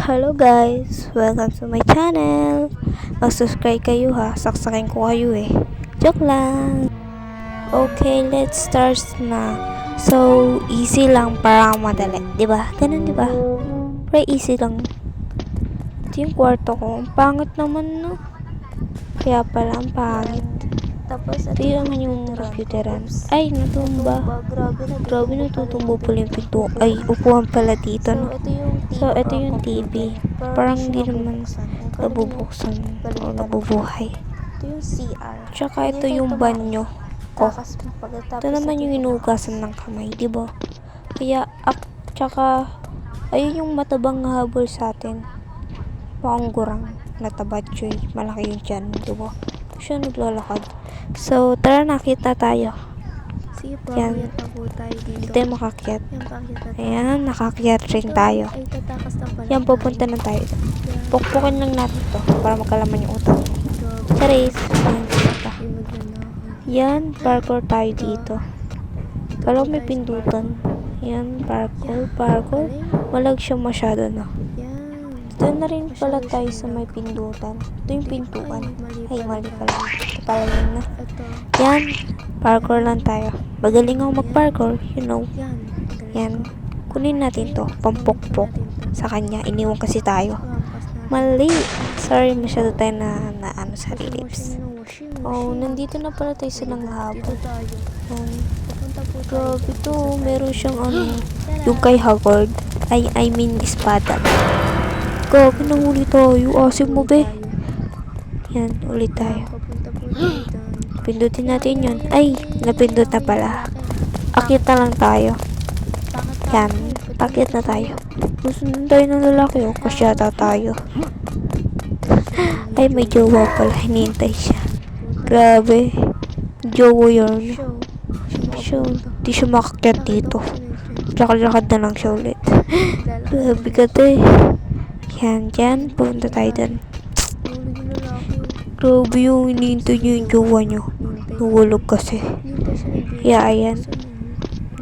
Hello guys! Welcome to my channel! Mag-subscribe kayo ha, saksakin ko kayo eh. Joke lang! Okay, let's start na. So, easy lang para madali. Diba? Ganun diba? Pero easy lang. Ito yung kwarto ko. Ang pangit naman no? Kaya pala ang pangit. Tapos, Ito yung computeran. Ay, natumba. Grabe natutumbo pala yung pinto. Ay, upuan pala dito no? So, ito yung TV. Parang hindi naman nabubuksan o nabubuhay. Ito yung CR. Tsaka ito yung banyo ko. Ito naman yung inugasan ng kamay, di ba? Kaya, tsaka, ayun yung matabang habol sa atin. Parang gurang. Natabad siya. Malaki yung tiyan, di ba? Siya naglalakad. So, tara nakita tayo. Sige po, Yan. na po tayo dito. Hindi tayo makakyat. Yan, pakita tayo. Ayan, nakakyat rin tayo. Ay, tatakas lang pala. Yan, pupunta na tayo. Pukpukin lang natin to para magkalaman yung utak. Charis. Yan, dito. Yan, parkour tayo dito. Kala may pindutan. Yan, parkour. Walag siya masyado na. Dito na rin pala tayo sa may pindutan. Ito yung pintuan. Ay, mali pala. Ito pala yun na. Yan, parkour lang tayo. Magaling ako mag-parkour, you know. Yan. Kunin natin to. Pampukpok sa kanya. Iniwan kasi tayo. Mali. Sorry, masyado tayo na ano sa lips. Oh, nandito na pala tayo sa nanghabol. Grabe to. Meron siyang ano. Yung kay Hagrid. I mean, espada. Grabe, nahuli tayo. Asim mo, be. Yan, ulit tayo. Pindutin natin yun. Ay, napindot na pala. Akit na lang tayo. Yan, akit na tayo. Susunod tayo ng lalaki. O, kasyata tayo. Ay, may jowa pala. Hinihintay siya. Grabe. Jowa yun. So, di siya makakyat dito. Lakad-lakad na lang siya ulit. Grabe ka te. Yan, dyan. Pupunta tayo dyan. Grabe yung hinihintay niyo yung jowa niyo. Nahulog kasi. Yeah, ayan.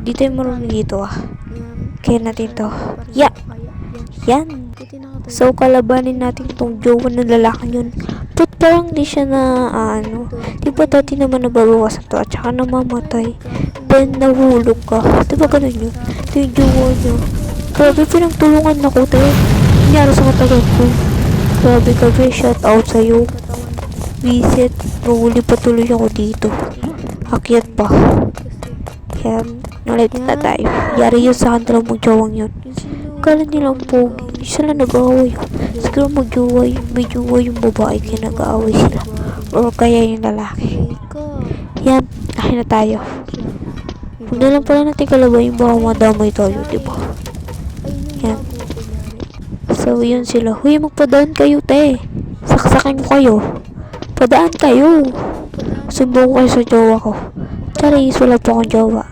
Di tayo marunong dito ah. Kaya natin to. Yeah. Yan. So, kalabanin natin tong jowa ng lalaki yun. But parang di siya na, di ba dati naman nababawasan to at saka namamatay. Then, nahulog ka. Di ba ganun yun? Ito yung jowa niya. Grabe, pinagtulungan ako tayo. Nangyari sa katagal ko. Grabe ka, be. Shout out sa'yo. Visit. Mahuli pa tuloy ako dito. Akyat pa. Yan. Nalit na tayo. Yari yun sa kanila mong jowang yun. Kala nilang pogi. Sila nag-aaway. Siguro may jowa yung babae kaya nag-aaway sila. Or kaya yung lalaki. Yan. Akin na tayo. Huwag na lang pala natin kalabayin baka madamay tayo, diba? Yan. So, yun sila. Huy, magpadaan kayo, te. Saksakin ko kayo. Padaan kayo. Sumbong ko kayo sa jowa ko. Charis, wala pa akong jowa.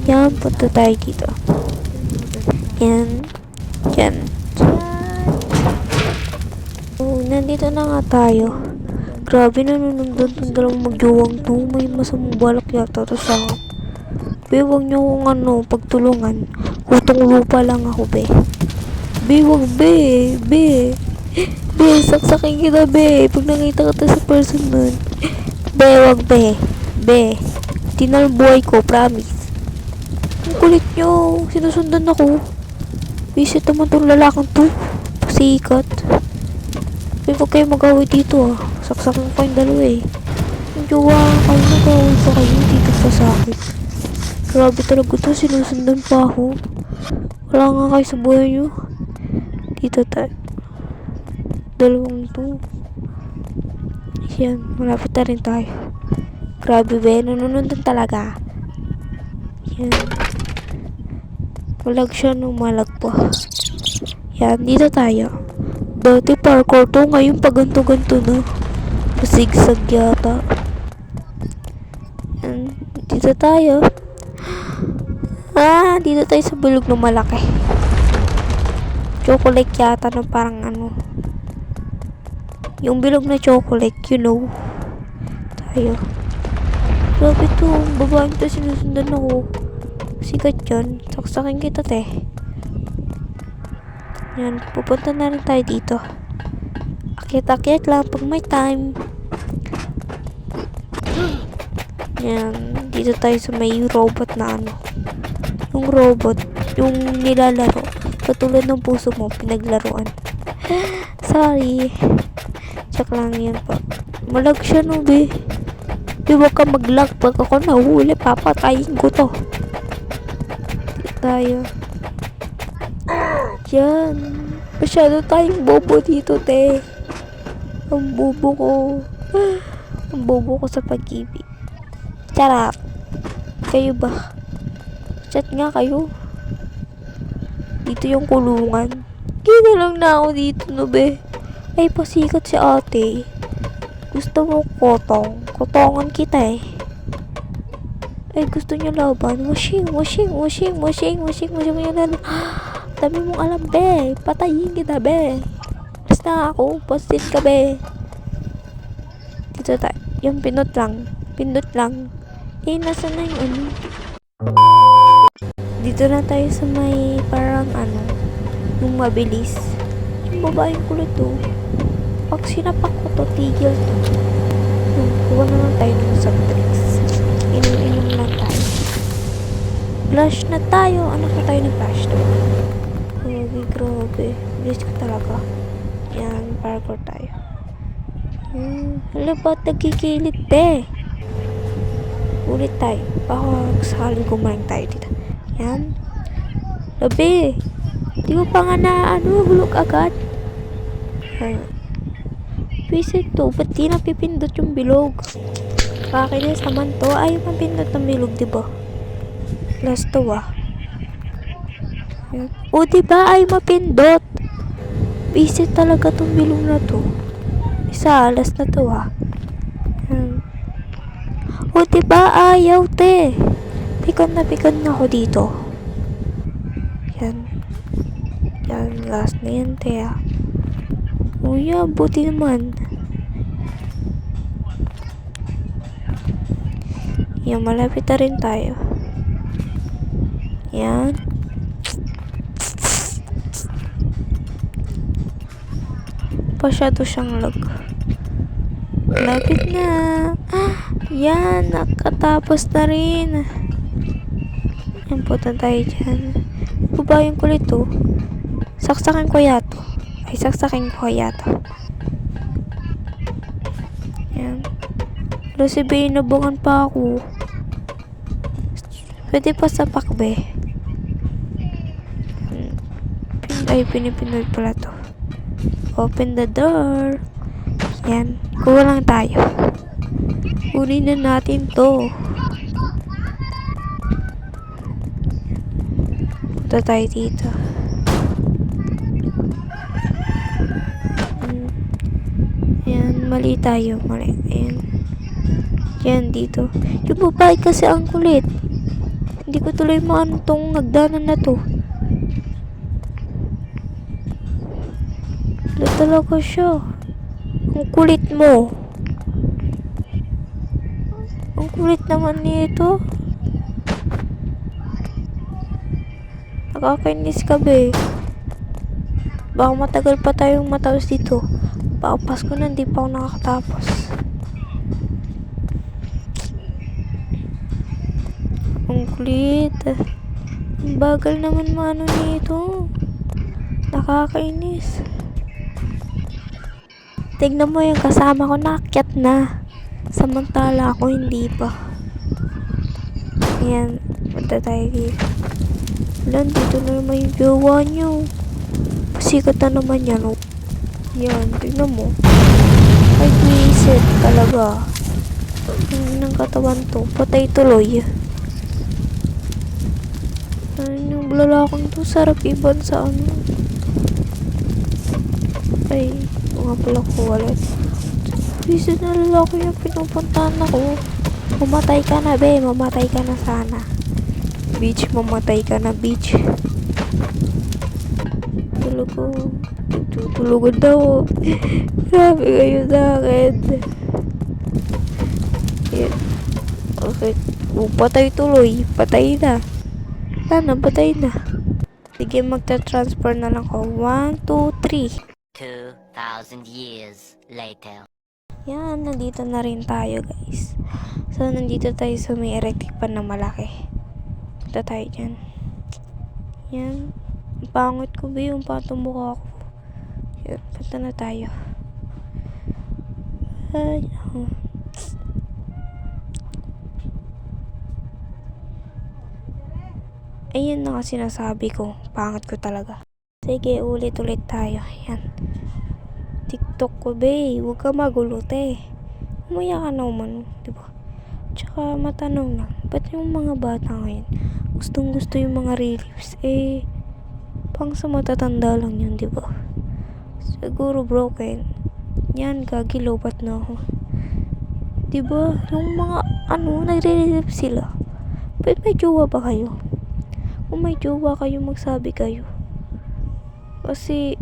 Yan, punta tayo dito. Yan. Yan. Oh, nandito na nga tayo. Grabe, nanunundun itong dalawang magjowang to. May masamang balak yata to sa akin. Be, huwag niyo akong pagtulungan. Utong lupa lang ako, be. Be, wag, be. Be, saksakin kita, be. Pag nakita ka sa person nun. Be, wag, be. Be, tinal buhay ko, promise. Ang kulit nyo. Sinusundan ako. Visit naman tong lalakang to. Pasikat. Be, wag kayo mag-away dito, ah. Saksakin ko kayong dalawa, eh. Yung jowa, kayo mag-away pa kayo dito pa sa akin. Grabe talaga to. Sinusundan pa ako. Wala nga kayo sa buhay nyo. Dito tayo. Dalawang to. Yan. Malapit na rin tayo. Grabe be. Nanunundan talaga. Yan. Walag siya nung malag pa. Yan. Dito tayo. Dati parkour to. Ngayon pa ganto-ganto na. Pasigsag yata. Yan. Dito tayo. Dito tayo sa bulog na malaki. Chocolate yata na parang yung bilog na chocolate, you know. Tayo. Grabe to. Babaeng to sinusundan ako. Sikat yan. Saksakin kita, te. Yan, pupunta na rin tayo dito. Akyat-akyat lang pag may time. Yan, dito tayo sa may robot na ano. Yung robot, yung nilalaro. Katulad ng puso mo, pinaglaruan. Sorry. Check lang yan po. Malag siya no, be. Di ba ka mag-lag pag ako nahuli, papatayin ko to. Dito tayo. Yan. Masyado tayong bobo dito, te. Ang bobo ko. Ang bobo ko sa pag-ibig. Charap. Kayo ba? Chat nga kayo. Dito yung kulungan. Kita lang na ako dito, no, be. Ay, pasikat si ate. Gusto mo kotong. Kotongan kita eh. Ay, gusto niya laban. Washing. Dami mong alam, be. Patayin kita, be. Basta ako. Postit ka, be. Dito tayo. Yung pindot lang. Eh, nasa na yung ano? Dito na tayo sa may parang ano. Yung mabilis. Yung babaeng kulit to. Pag sinapak ko to, tigil to. Kuha na lang tayo ng soft drinks. Inom lang tayo. Flash na tayo. Ano pa tayo nag-flash to? Grabe. Bilis ko talaga. Yan, parkour tayo. Hala, ba't nagkikilit, be? Ulit tayo. Baka sakaling kumain tayo dito. Yan. Labi. Di ko pa nga na hulog agad. Ayan. Visit to. Ba't di napipindot yung bilog? Kakinis naman to. Ayaw mapindot ng bilog, diba? Last to Ayan. O, diba? Ayaw mapindot. Visit talaga tong bilog na to. Isa, last na to Ayan. O, diba? Ayaw, te. Pikon na ako dito. Yan. Yan, last na yan, te Uya, buti naman. Yan, malapit na rin tayo. Yan. Pasyado siyang lag. Malapit na. Yan, nakatapos na rin. Yan, punta tayo dyan. Baba yung kulit to. Saksakin ko yato. Yan. Pero si Be, nabangan pa ako. Pwede pa sa pakbe. Ay, pinipindot pala to. Open the door. Yan. Kuha lang tayo. Kunin na natin to. Punta tayo dito. Yan, mali tayo. Mali. Ayan. Yan, dito. Yung babae kasi ang kulit. Hindi ko tuloy maano tong nagdanan na to. Wala talaga siya. Ang kulit mo. Ang kulit naman nito. Nakakainis ka, be. Baka matagal pa tayong matapos dito. Baka Pasko na, hindi pa ako nakakatapos. Ang kulit. Ang bagal naman mano nito. Nakakainis. Tignan mo yung kasama ko, naakyat na. Samantala ako hindi pa. Ayan, punta tayo dito. Alam, dito na naman yung jowa nyo. Sikat na naman yan, oh. Yan, tignan mo. Ay, visit talaga. Ng katawan to. Patay tuloy. Yung lalakang to, sarap iban sa ano. Ay, mga pala ko wallet. Visit na lalaki yung pinupuntahan ako. Mamatay ka na, be. Mamatay ka na sana. Beach, mamatay ka na, beach. Tutulugan daw. Grabe kayo sa akin. Yan. Okay. Patay tuloy. Patay na. Sana, patay na. Sige, magta-transfer na lang ako. 1, 2, 3. 2,000 years later. Yan, nandito na rin tayo guys. So, nandito tayo sa may electric pan na malaki. Punta tayo dyan. Yan. Ang pangit ko ba yung patong mukha ko. Yan, punta na tayo. Ay, oh. Ayun na nga sinasabi ko. Pangit ko talaga. Sige, ulit-ulit tayo. Yan. TikTok ko, babe. Huwag ka magulo, te. Umaya ka na umano, diba? Tsaka matanong lang, ba't yung mga bata ngayon gustong gusto yung mga reliefs? Pang sa matatanda lang yun, diba? Siguro broken. Yan, gagi, lobat na ako. Diba? Yung mga, nagre-relief sila. Ba't may jowa ba kayo? Kung may jowa kayo, magsabi kayo. Kasi,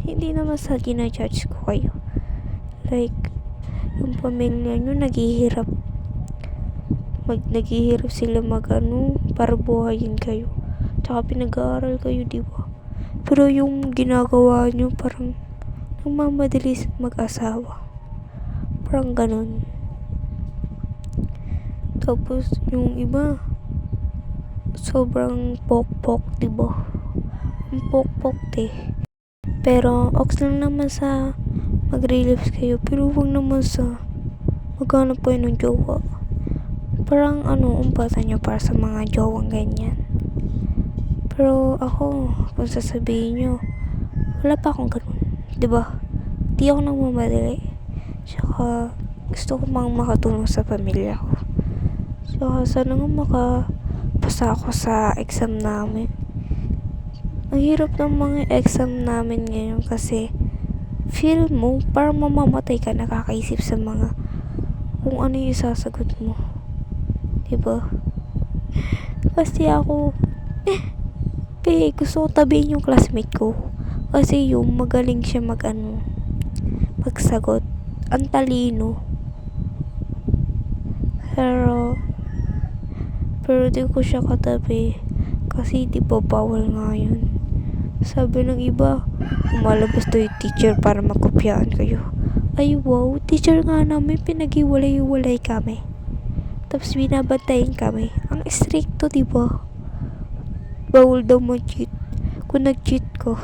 hindi naman sa ginajudge ko kayo. Like, yung pamilya nyo naghihirap. Naghihirap sila para buhayin kayo. Tsaka pinag-aaral kayo, diba? Pero yung ginagawa nyo parang nagmamadali mag-asawa. Parang ganun. Tapos yung iba sobrang pok-pok, diba? Ang pok-pok, Pero ox lang naman sa mag-reliefs kayo. Pero huwag naman sa maghanap kayo ng jowa. Parang umpatan nyo para sa mga jowang ganyan. Pero ako, kung sasabihin nyo, wala pa akong ganun. Diba? Di ako nagmamadali. Tsaka, gusto ko makatulong sa pamilya ko. Tsaka, sana nga makapasa ako sa exam namin. Ang hirap ng mga exam namin ngayon kasi feel mo, parang mamamatay ka nakakaisip sa mga kung ano yung isasagot mo. Diba? Kasi ako gusto ko tabihin yung classmate ko. Kasi yung magaling siya magsagot. Ang talino. Pero di ko siya katabi. Kasi di ba bawal nga yun. Sabi ng iba, umalabas to yung teacher para makopyaan kayo. Ay wow, teacher nga namin, pinag-iwalay-iwalay kami. Tapos binabantayin kami. Ang stricto, diba? Bawal daw mag-cheat. Kung nag-cheat ko,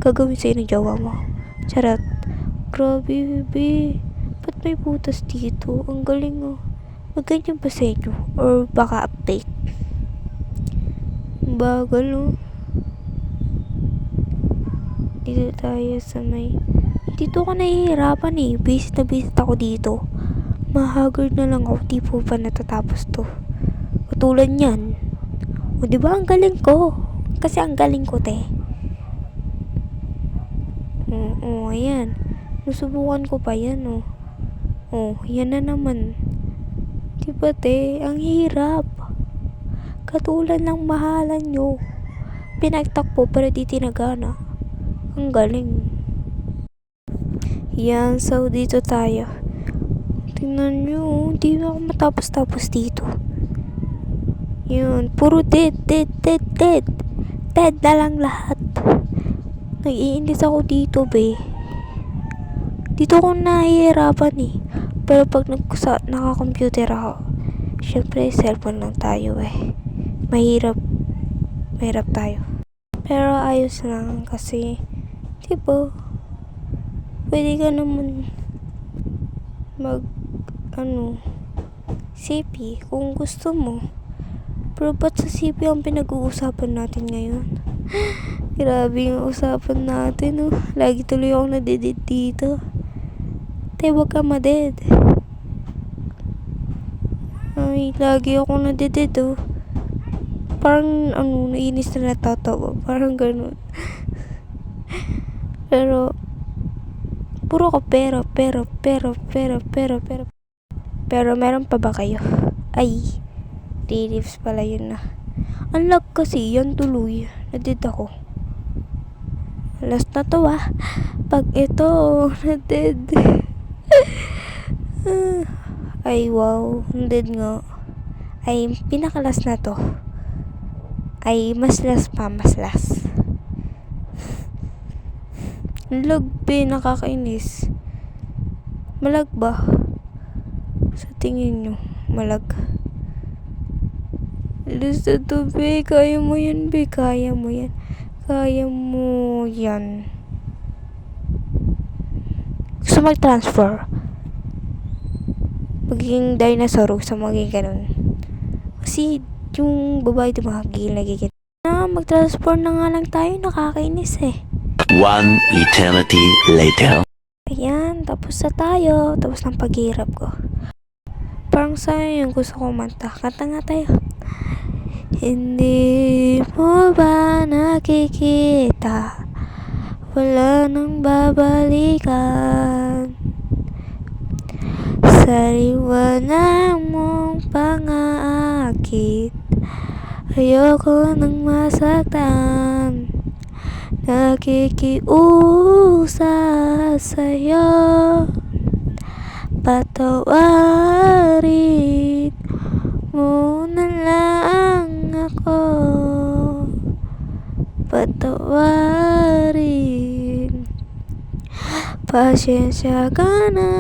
gagawin sa'yo ng jowa mo. Charot. Grabe, bebe. Ba't may butas dito? Ang galing, oh. Magganyan ba sa inyo? Or baka update? Bagal, oh. Dito tayo sa may... Dito ako nahihirapan, Visit na visit ako dito. Mahagard na lang ako, di po pa natatapos to. Katulad yan. O diba ang galing ko? Kasi ang galing ko, te. Oo, ayan. Nasubukan ko pa yan, oh. Oh, yan na naman. Diba, te? Ang hirap. Katulad ng mahalan nyo. Pinagtakpo pero di tinagana. Ang galing. Yan, so dito tayo. Tingnan nyo, hindi na ako matapos-tapos dito. Yun, puro dead. Dead na lang lahat. Nag-iinis ako dito, be. Dito ako nahihirapan, Pero pag naka-computer ako, syempre, cellphone lang tayo, Mahirap tayo. Pero ayos lang kasi, diba, pwede ka naman CP kung gusto mo. Pero ba't sa CP ang pinag-uusapan natin ngayon? Grabe yung usapan natin, Lagi tuloy akong nadeded dito. Te, wag ka maded. Ay, lagi akong nadeded, Parang, naiinis na natatawa. Parang ganun. Pero, puro ko pero. Pero meron pa ba kayo? Ay, reliefs pala yun na. Ang lag kasi, yan tuloy. Nadid ako. Last na to, Pag ito, nadid. Ay, wow. Nadid nga. Ay, pinakalas na to. ay maslas pa, maslas. Lag, be, nakakainis. Malag ba? Sa tingin nyo, malag. Lista to, be. Kaya mo yan, be. Kaya mo yan. Kaya mo yan. Gusto mag-transfer. Magiging dinosaur. Gusto magiging ganun. Kasi, yung babae, diba, gigil. Mag-transfer na nga lang tayo. Nakakainis eh. One eternity later. Ayan, tapos na tayo. Tapos ng paghirap ko. Parang sa'yo yung gusto ko manta. Kanta nga tayo. Hindi mo ba nakikita? Wala nang babalikan. Sa liwanag mong pang-aakit, ayoko nang masaktan. Nakikiusa sa'yo, patawarin mo na lang ako. Patawarin. Pasensya ka na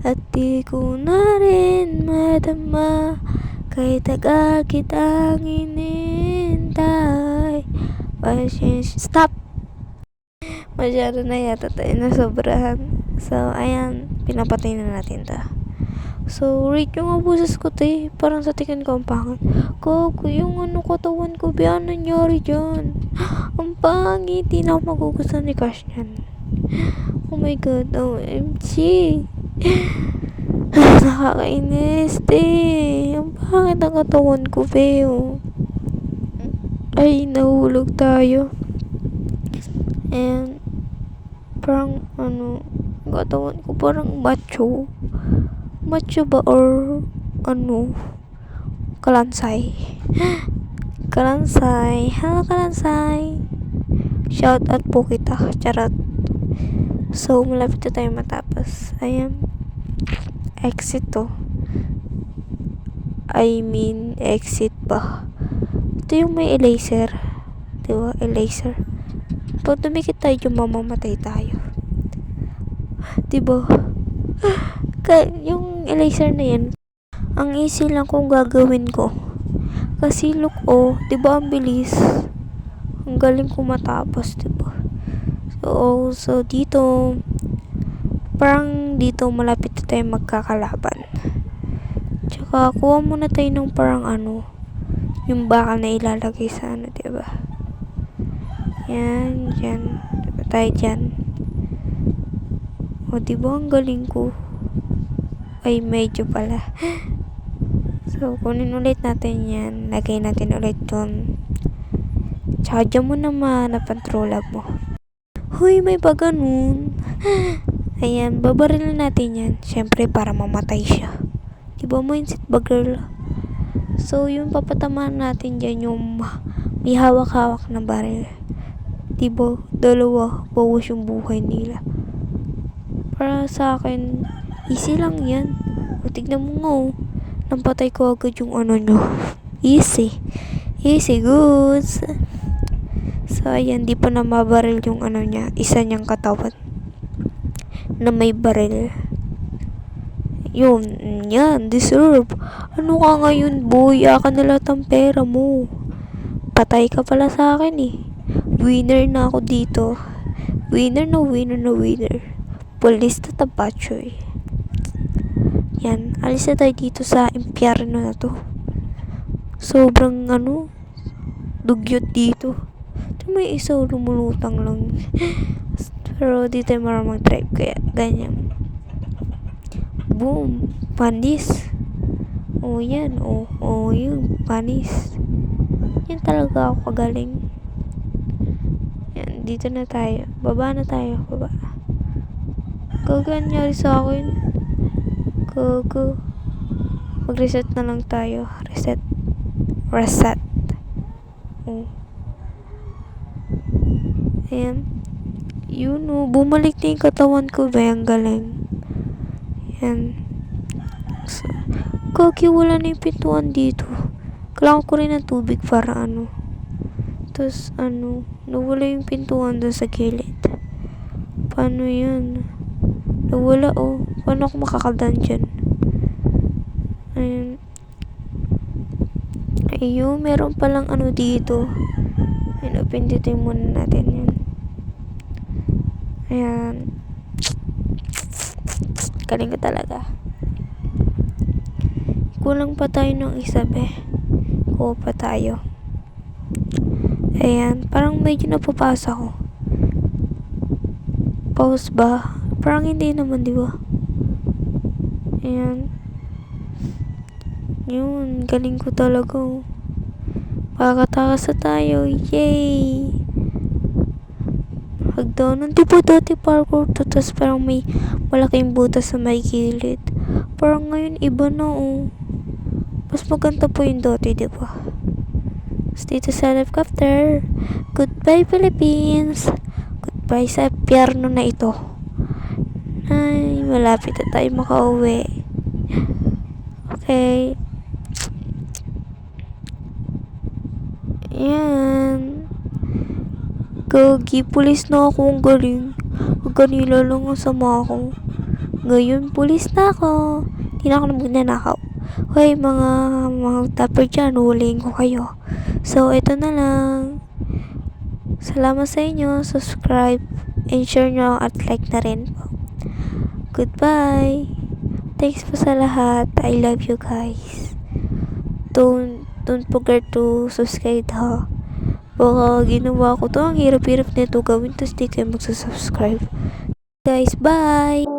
at di ko na rin madama. Kahit tagal kitang inintay. Pasensya. Stop! Masyado na yata tayo nasobrahan. So, ayan. Pinapatay na natin ta. So, rate yung boses ko tayo. Parang sa tingin ko ang pangit. Gago, yung katawan ko. Biya, nangyari dyan? Ang pangit. Di na ako magugustuhan ni Cash niyan. Oh my God. OMG. Nakakainis, Ang pangit ang katawan ko, Beo. Ay, nahulog tayo. And, parang, katawan ko parang macho. Macho ba or, kalansay. Kalansay. Hello, kalansay. Shout out po kita. Charot. So, malapit na tayo matapos. Ayan. Exit to. Exit ba? Ito yung may eraser. Diba? Eraser. Pag dumikit tayo, mamamatay tayo. Diba? Yung eraser na yan, ang easy lang kung gagawin ko. Kasi look, diba ang bilis? Ang galing ko matapos, diba? So dito, parang dito malapit na tayo magkakalaban. Tsaka, kuha muna tayo ng parang yung bakal na ilalagay sa diba? Yan, dyan. Diba tayo dyan? Diba ang galing ko? Ay, medyo pala. So, kunin ulit natin yan. Lagay natin ulit dun. Tsaka dyan mo naman na pantrolab mo. Huy, may pa ganun. Ayan, babaril natin yan. Siyempre, para mamatay siya. Diba mindset ba, girl? So, yung papatamaan natin dyan, yung may hawak-hawak na baril. Diba, dalawa, bawas yung buhay nila. Para sa akin, easy lang yan. O, tignan mo nga, nampatay ko agad yung nyo. Easy. Easy goods. So, ayan, di pa na mabaril yung niya, isa niyang katawan na may baril. Yun, yan, deserve. Ano ka ngayon, boy? Akin na lahat ang pera mo. Patay ka pala sa akin eh. Winner na ako dito. Winner na winner na winner. Police na tabachoy. Yan, alis na tayo dito sa impyerno na to. Sobrang dugyot dito. May isa lumulutang lang. Pero di tayo marunong mag-drive kaya ganyan. Boom. Panis. Yan. Yung panis. Yan talaga ako kagaling. Yan. Dito na tayo. Baba na tayo. Baba. Gaganyari sa akin. Go. Mag-reset na lang tayo. Reset. Ayan. Yun bumalik na yung katawan ko ba? Ang galing. Yan. So, wala na yung pintuan dito. Kailangan ko rin ng tubig para ano. Tapos nawala yung pintuan doon sa gilid. Paano yan? Nawala oh. Paano ako makakadaan dyan? Ayun. Ayun, meron palang ano dito. Ayun, pindutin muna natin yun. Ayan. Galing ko talaga. Kulang pa tayo ng isa, be. Kuha pa tayo. Ayan. Parang medyo napapasa ko. Pause ba? Parang hindi naman, di ba? Ayan. Yun. Galing ko talaga. Makakatakas na tayo. Yay! Hagdanan. Di ba dati parkour to? Tapos parang may malaking butas sa may gilid. Parang ngayon iba na oh. Mas maganda po yung dati, di ba? Tapos dito sa helicopter. Goodbye Philippines. Goodbye sa pierno na ito. Ay, malapit na tayo makauwi. Okay. Ayan. Gagi, pulis na ako. Ang galing. Kanila lang ang sama ako. Ngayon, pulis na ako. Hindi na ako magnanakaw. Hoy, mga tapper dyan, huliin ko kayo. So, ito na lang. Salamat sa inyo. Subscribe and share nyo at like na rin po. Goodbye. Thanks po sa lahat. I love you guys. Don't forget to subscribe ha. Baka ginawa ko to. Ang hirap-hirap nito gawin. Tapos di kayo magsasubscribe. Guys, bye!